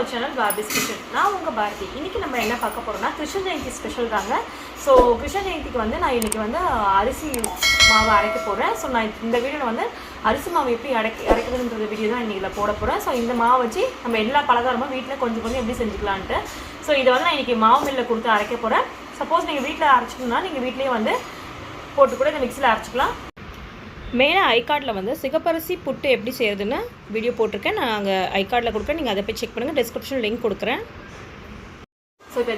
our channel BHARBIS KITCHEN. நான் உங்க பாரதி. இன்னைக்கு நம்ம என்ன பார்க்க போறோம்னா கிருஷ்ண ஜெயந்தி ஸ்பெஷல் தாங்க. சோ கிருஷ்ண ஜெயந்திக்கு வந்து நான் இன்னைக்கு வந்து அரிசி மாவு அரைக்க போறேன். சோ நான் இந்த வீடியோல வந்து அரிசி மாவு எப்படி அரைக்கிறதுன்ற வீடியோ தான் இன்னைக்கு போட போறேன். சோ இந்த மாவு வச்சு நம்ம எல்லா பலகாரமும் வீட்ல கொஞ்சம் கொஞ்சம் எப்படி செஞ்சுக்கலாம்னு. சோ இத வந்து நான் இன்னைக்கு மாவு மில்ல கொடுத்து அரைக்க போறேன். சப்போஸ் நீங்க வீட்ல அரைச்சிக்கணும்னா நீங்க வீட்லயே வந்து போட்டு கூட இந்த மிக்ஸில அரைச்சிக்கலாம். மேலே ஐகார்டில் வந்து சிகப்பரிசி புட்டு எப்படி செய்கிறதுன்னு வீடியோ போட்டிருக்கேன். நான் அங்கே ஐகார்டில் கொடுக்குறேன், நீங்கள் அதை போய் செக் பண்ணுங்கள். டிஸ்கிரிப்ஷன் லிங்க் கொடுக்குறேன். ஸோ இப்போ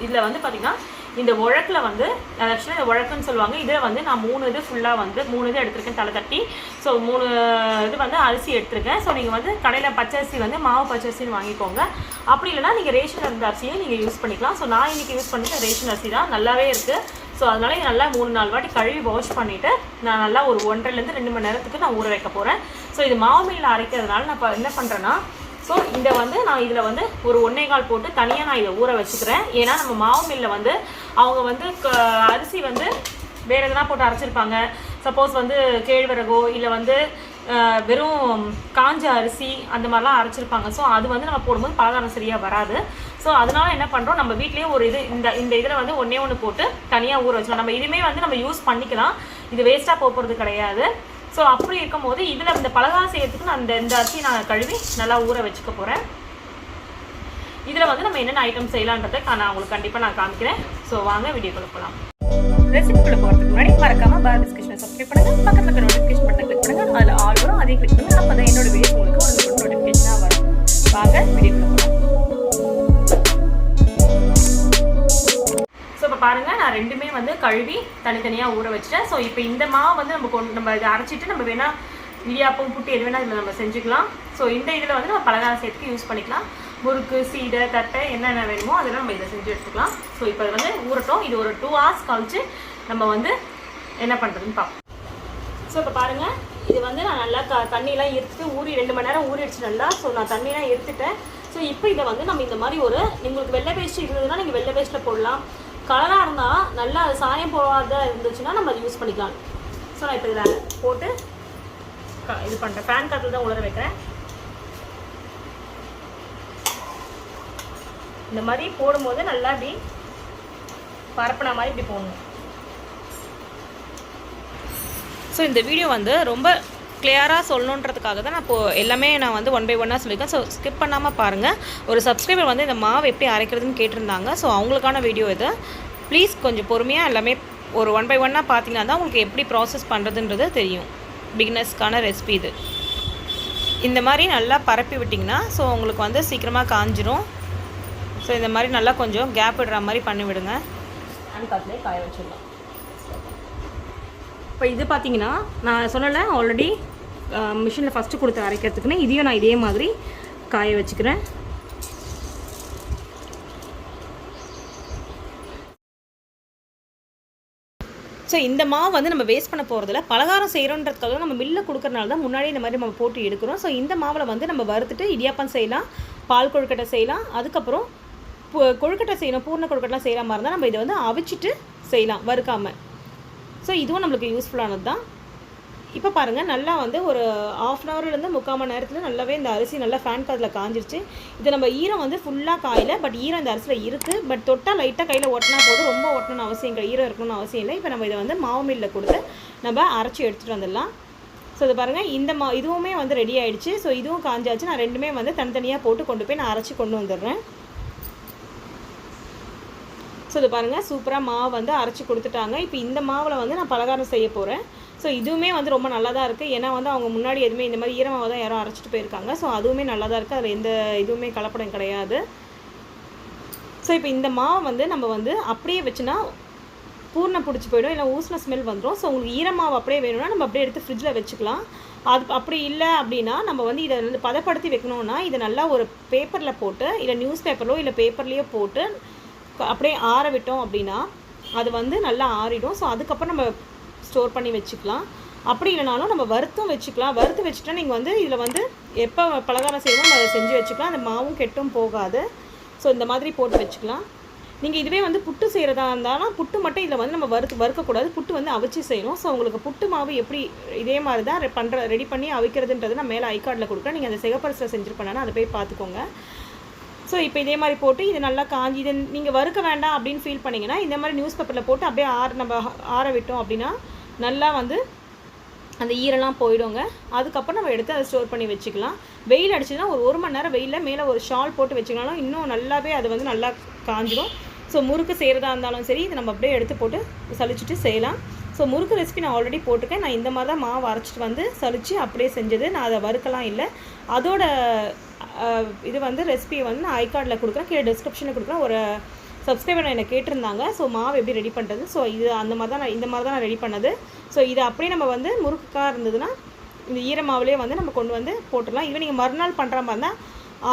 இதில் வந்து பார்த்திங்கன்னா இந்த உழக்கில் வந்து ஆக்சுவலாக இந்த உழக்குன்னு சொல்லுவாங்க. இதில் வந்து நான் 3 இது ஃபுல்லாக வந்து 3 இது எடுத்திருக்கேன் தலை தட்டி. ஸோ 3 இது வந்து அரிசி எடுத்திருக்கேன். ஸோ நீங்கள் வந்து கடையில் பச்சரிசி வந்து மாவு பச்சரிசின்னு வாங்கிக்கோங்க. அப்படி இல்லைனா நீங்கள் ரேஷன் இருந்த அரிசியை நீங்கள் யூஸ் பண்ணிக்கலாம். ஸோ நான் இன்றைக்கி யூஸ் பண்ணிட்டு ரேஷன் அரிசி தான், நல்லாவே இருக்குது. ஸோ அதனால நல்லா 3-4 வாட்டி கழுவி வாஷ் பண்ணிவிட்டு நான் நல்லா ஒரு 1.5 to 2 மணி நேரத்துக்கு நான் ஊற வைக்க போகிறேன். ஸோ இது மாவு மில்லில் அரைக்கிறதுனால நான் இப்போ என்ன பண்ணுறேன்னா, ஸோ இதை வந்து நான் இதில் வந்து ஒரு 1.25 போட்டு தனியாக நான் இதை ஊற வச்சுக்கிறேன். ஏன்னா நம்ம மாவு மில்லில் வந்து அவங்க வந்து அரிசி வந்து வேறு எதனா போட்டு அரைச்சிருப்பாங்க. சப்போஸ் வந்து கேழ்வரகோ இல்லை வந்து வெறும் காஞ்ச அரிசி அந்த மாதிரிலாம் அரைச்சிருப்பாங்க. ஸோ அது வந்து நம்ம போடும்போது பலகாரம் சரியாக வராது. ஸோ அதனால என்ன பண்ணுறோம், நம்ம வீட்லேயே ஒரு இது இந்த இதில் வந்து 1 போட்டு தனியாக ஊற வச்சுக்கலாம். நம்ம இதுவுமே வந்து நம்ம யூஸ் பண்ணிக்கலாம், இது வேஸ்ட்டாக போகிறது கிடையாது. ஸோ அப்படி இருக்கும் போது இதில் இந்த பலகாரம் செய்யறதுக்கு நான் இந்த அரிசி நான் கழுவி நல்லா ஊற வச்சுக்க போகிறேன். இதில் வந்து நம்ம என்னென்ன ஐட்டம் செய்யலான்றதை நான் உங்களுக்கு கண்டிப்பாக நான் காமிக்கிறேன். ஸோ வாங்க வீடியோக்குள்ள போகலாம். ரெசிபிக்குள்ள போகிறதுக்கு முன்னாடி மறக்காம BHARBIS KITCHEN சப்ஸ்கிரைப் பண்ணுங்க, பக்கத்தில் இருக்க நோட்டிஃபிகேஷன் பட்டனை கிளிக் பண்ணுங்க, அதில் ஆல் வரும், அதையும் கிளிக் பண்ணுங்க. அப்போ தான் என்னோட வீடியோ உங்களுக்கு ஒரு நோட்டிஃபிகேஷனாக வரும். வாங்க வீடியோக்குள்ள போகலாம். ஸோ இப்போ பாருங்கள், நான் ரெண்டுமே வந்து கழுவி தனித்தனியாக ஊற வச்சுட்டேன். ஸோ இப்போ இந்த மாவு வந்து நம்ம இதை அரைச்சிட்டு நம்ம வேணால் இடியாப்பம் புட்டு எது வேணால் இதில் நம்ம செஞ்சுக்கலாம். ஸோ இந்த இதில் வந்து நம்ம பலகாரம் சேர்த்துக்கு யூஸ் பண்ணிக்கலாம். முறுக்கு, சீடை, தட்டை என்னென்ன வேணுமோ அதெல்லாம் நம்ம இதை செஞ்சு எடுத்துக்கலாம். ஸோ இப்போ இது வந்து ஊறட்டும். இது ஒரு 2 hours கழிச்சு நம்ம வந்து என்ன பண்ணுறதுன்னு பார்ப்போம். ஸோ இப்போ பாருங்கள், இது வந்து நான் நல்லா தண்ணியெலாம் எடுத்துட்டு 2 மணி நேரம் ஊறிடுச்சு நல்லா. ஸோ நான் தண்ணியெலாம் எடுத்துட்டேன். ஸோ இப்போ இதை வந்து நம்ம இந்த மாதிரி ஒரு உங்களுக்கு வெள்ளை பேஸ்ட் இருந்ததுன்னா நீங்கள் வெள்ளை பேஸ்ட்டில் போடலாம். கலராக இருந்தால் நல்லா அது சாயம் போகாத இருந்துச்சுன்னா நம்ம அதை யூஸ் பண்ணிக்கலாம். ஸோ நான் இப்போ இதில் போட்டு இது பண்ணுறேன். ஃபேன் காற்றுல தான் உலர வைக்கிறேன். இந்த மாதிரி போடும்போது நல்லா இப்படி பரப்பின மாதிரி இப்படி போடணும். ஸோ இந்த வீடியோ வந்து ரொம்ப கிளியராக சொல்லணுன்றதுக்காக தான் நான் இப்போது எல்லாமே நான் வந்து 1 by 1 சொல்லியிருக்கேன். ஸோ ஸ்கிப் பண்ணாமல் பாருங்கள். ஒரு சப்ஸ்கிரைபர் வந்து இந்த மாவு எப்படி அரைக்கிறதுன்னு கேட்டிருந்தாங்க. ஸோ அவங்களுக்கான வீடியோ இது. ப்ளீஸ் கொஞ்சம் பொறுமையாக எல்லாமே ஒரு 1 by 1 பார்த்தீங்கன்னா தான் உங்களுக்கு எப்படி ப்ராசஸ் பண்ணுறதுன்றது தெரியும். பிகினர்ஸ்க்கான ரெசிபி இது. இந்த மாதிரி நல்லா பரப்பி விட்டிங்கன்னா ஸோ உங்களுக்கு வந்து சீக்கிரமாக காஞ்சிரும். ஸோ இந்த மாதிரி நல்லா கொஞ்சம் கேப் விடுற மாதிரி பண்ணி விடுங்க. ஃபேன் காற்றுலேயே காய வச்சிடலாம். இப்போ இது பார்த்தீங்கன்னா நான் சொன்னல ஆல்ரெடி மிஷினில் ஃபஸ்ட்டு கொடுத்து அரைக்கிறதுக்குன்னு இதையும் நான் இதே மாதிரி காய வச்சுக்கிறேன். ஸோ இந்த மாவு வந்து நம்ம வேஸ்ட் பண்ண போகிறதில்ல, பலகாரம் செய்கிறோன்றதுக்காக நம்ம மில்ல கொடுக்குறனால தான் முன்னாடி இந்த மாதிரி நம்ம போட்டு எடுக்கிறோம். ஸோ இந்த மாவில் வந்து நம்ம வறுத்துட்டு இடியாப்பம் செய்யலாம், பால் கொழுக்கட்டை செய்யலாம், அதுக்கப்புறம் கொழுக்கட்டை செய்யணும், பூர்ண கொழுக்கட்டெலாம் செய்கிற மாதிரி இருந்தால் நம்ம இதை வந்து அவிச்சிட்டு செய்யலாம் வறுக்காமல். ஸோ இதுவும் நம்மளுக்கு யூஸ்ஃபுல்லானது தான். இப்போ பாருங்கள், நல்லா வந்து ஒரு 1/2 hourலேருந்து 3/4 மணி நேரத்தில் நல்லாவே இந்த அரிசி நல்லா ஃபேன் காற்றுல காஞ்சிருச்சு. இது நம்ம ஈரம் வந்து ஃபுல்லாக காயலை, பட் ஈரம் இந்த அரிசியில் இருக்குது. பட் தொட்டால் லைட்டாக கையில் ஒட்டினா போதும், ரொம்ப ஒட்டணும்னு அவசியம் இல்லை, ஈரம் இருக்கணும்னு அவசியம் இல்லை. இப்போ நம்ம இதை வந்து மாவு மில்லில் கொடுத்து நம்ம அரைச்சி எடுத்துகிட்டு வந்துடலாம். ஸோ இது பாருங்கள், இந்த இதுவுமே வந்து ரெடி ஆகிடுச்சு. ஸோ இதுவும் காஞ்சாச்சு. நான் ரெண்டுமே வந்து தனித்தனியாக போட்டு கொண்டு போய் நான் அரைச்சி கொண்டு வந்துடுறேன். ஸோ இது பாருங்கள், சூப்பராக மாவு வந்து அரைச்சி கொடுத்துட்டாங்க. இப்போ இந்த மாவில் வந்து நான் பலகாரம் செய்ய போகிறேன். ஸோ இதுவுமே வந்து ரொம்ப நல்லா தான் இருக்குது. ஏன்னா வந்து அவங்க முன்னாடி எதுவுமே இந்த மாதிரி ஈரமாவை தான் யாரும் அரைச்சிட்டு போயிருக்காங்க. ஸோ அதுவுமே நல்லா தான் இருக்குது, அதில் எந்த இதுவுமே கலப்படம் கிடையாது. ஸோ இப்போ இந்த மாவை வந்து நம்ம வந்து அப்படியே வச்சுனா பூர்ணம் பிடிச்சி போயிடும், இல்லை ஊசின ஸ்மெல் வந்துடும். ஸோ உங்களுக்கு ஈரமாவு அப்படியே வேணும்னா நம்ம அப்படியே எடுத்து ஃப்ரிட்ஜில் வச்சுக்கலாம். அது அப்படி இல்லை அப்படின்னா நம்ம வந்து இதை வந்து பதப்படுத்தி வைக்கணுன்னா இதை நல்லா ஒரு பேப்பரில் போட்டு, இல்லை நியூஸ் பேப்பரோ இல்லை பேப்பர்லேயோ போட்டு அப்படியே ஆற விட்டோம் அப்படின்னா அது வந்து நல்லா ஆறிடும். ஸோ அதுக்கப்புறம் நம்ம ஸ்டோர் பண்ணி வச்சுக்கலாம். அப்படி இல்லைனாலும் நம்ம வறுத்தும் வச்சுக்கலாம். வறுத்து வச்சுட்டா நீங்கள் வந்து இதில் வந்து எப்போ பலகாரம் செய்யணும் நம்ம அதை செஞ்சு வச்சுக்கலாம். அந்த மாவும் கெட்டும் போகாது. ஸோ இந்த மாதிரி போட்டு வச்சுக்கலாம். நீங்கள் இதுவே வந்து புட்டு செய்கிறதா இருந்தாலும் புட்டு மட்டும் இதில் வந்து நம்ம வறுக்கக்கூடாது, புட்டு வந்து அவிச்சு செய்யணும். ஸோ உங்களுக்கு புட்டு மாவு எப்படி இதே மாதிரி தான் ரெடி பண்ணி அவிக்கிறதுன்றது நான் மேலே ஐகார்டில் கொடுக்குறேன். நீங்கள் அந்த சிகப்பரிசியில் செஞ்சுருப்பேன்னா அதை போய் பார்த்துக்கோங்க. ஸோ இப்போ இதே மாதிரி போட்டு இது நல்லா காஞ்சி இதை நீங்கள் வறுக்க வேண்டாம் அப்படின்னு ஃபீல் பண்ணிங்கன்னா இந்த மாதிரி நியூஸ் பேப்பரில் போட்டு அப்படியே நம்ம ஆற விட்டோம் அப்படின்னா நல்லா வந்து அந்த ஈரெல்லாம் போயிடுங்க. அதுக்கப்புறம் நம்ம எடுத்து அதை ஸ்டோர் பண்ணி வச்சுக்கலாம். வெயில் அடிச்சுன்னா ஒரு மணி நேரம் வெயிலில் மேலே ஒரு ஷால் போட்டு வச்சுக்கனாலும் இன்னும் நல்லாவே அது வந்து நல்லா காஞ்சிடும். ஸோ முறுக்கு செய்கிறதா இருந்தாலும் சரி இதை நம்ம அப்படியே எடுத்து போட்டு சலிச்சுட்டு செய்யலாம். ஸோ முறுக்கு ரெசிபி நான் ஆல்ரெடி போட்டிருக்கேன். நான் இந்த மாதிரி தான் மாவு அரைச்சிட்டு வந்து சலிச்சு அப்படியே செஞ்சது. நான் அதை வறுக்கலாம் இல்லை. அதோட இது வந்து ரெசிபியை வந்து நான் ஐகார்டில் கொடுக்குறேன், கீழே டிஸ்கிரிப்ஷனில் கொடுக்குறேன். ஒரு சப்ஸ்கிரைபர் என்னை கேட்டிருந்தாங்க ஸோ மாவு எப்படி ரெடி பண்ணுறது. ஸோ இது அந்த மாதிரி தான் இந்த மாதிரி தான் நான் ரெடி பண்ணது. ஸோ இது அப்படியே நம்ம வந்து முறுக்குக்காக இருந்ததுன்னா இந்த ஈரமாவிலே வந்து நம்ம கொண்டு வந்து போட்டுடலாம். இதுவே நீங்கள் மறுநாள் பண்ணுற மாதிரி இருந்தால்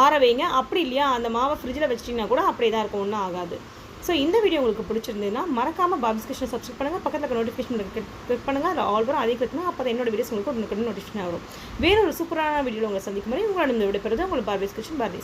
ஆற வைங்க. அப்படி இல்லையா அந்த மாவை ஃப்ரிட்ஜில் வச்சிட்டிங்கன்னா கூட அப்படியே தான் இருக்கும், ஒன்றும் ஆகாது. ஸோ இந்த வீடியோ உங்களுக்கு பிடிச்சிருந்ததுன்னா மறக்காமல் பாபிஸ் கிச்சனை சப்ஸ்கிரைப் பண்ணுங்கள். பக்கத்தில் இருக்க நோட்டிஃபிகேஷன் கிளிக் பண்ணுங்கள். அதில் ஆல் வரும், அதே கிளிக் பண்ணுங்கள். அப்போ என்னோட வீடியோஸ் உங்களுக்கு நோட்டிஃபிகேஷன் வரும். வேறு ஒரு சூப்பரான வீடியோவில் உங்களை சந்திக்கும் மாதிரி உங்களோட இந்த விடைபெறுது உங்களுக்கு பாபிஸ் கிச்சன் பாரதி.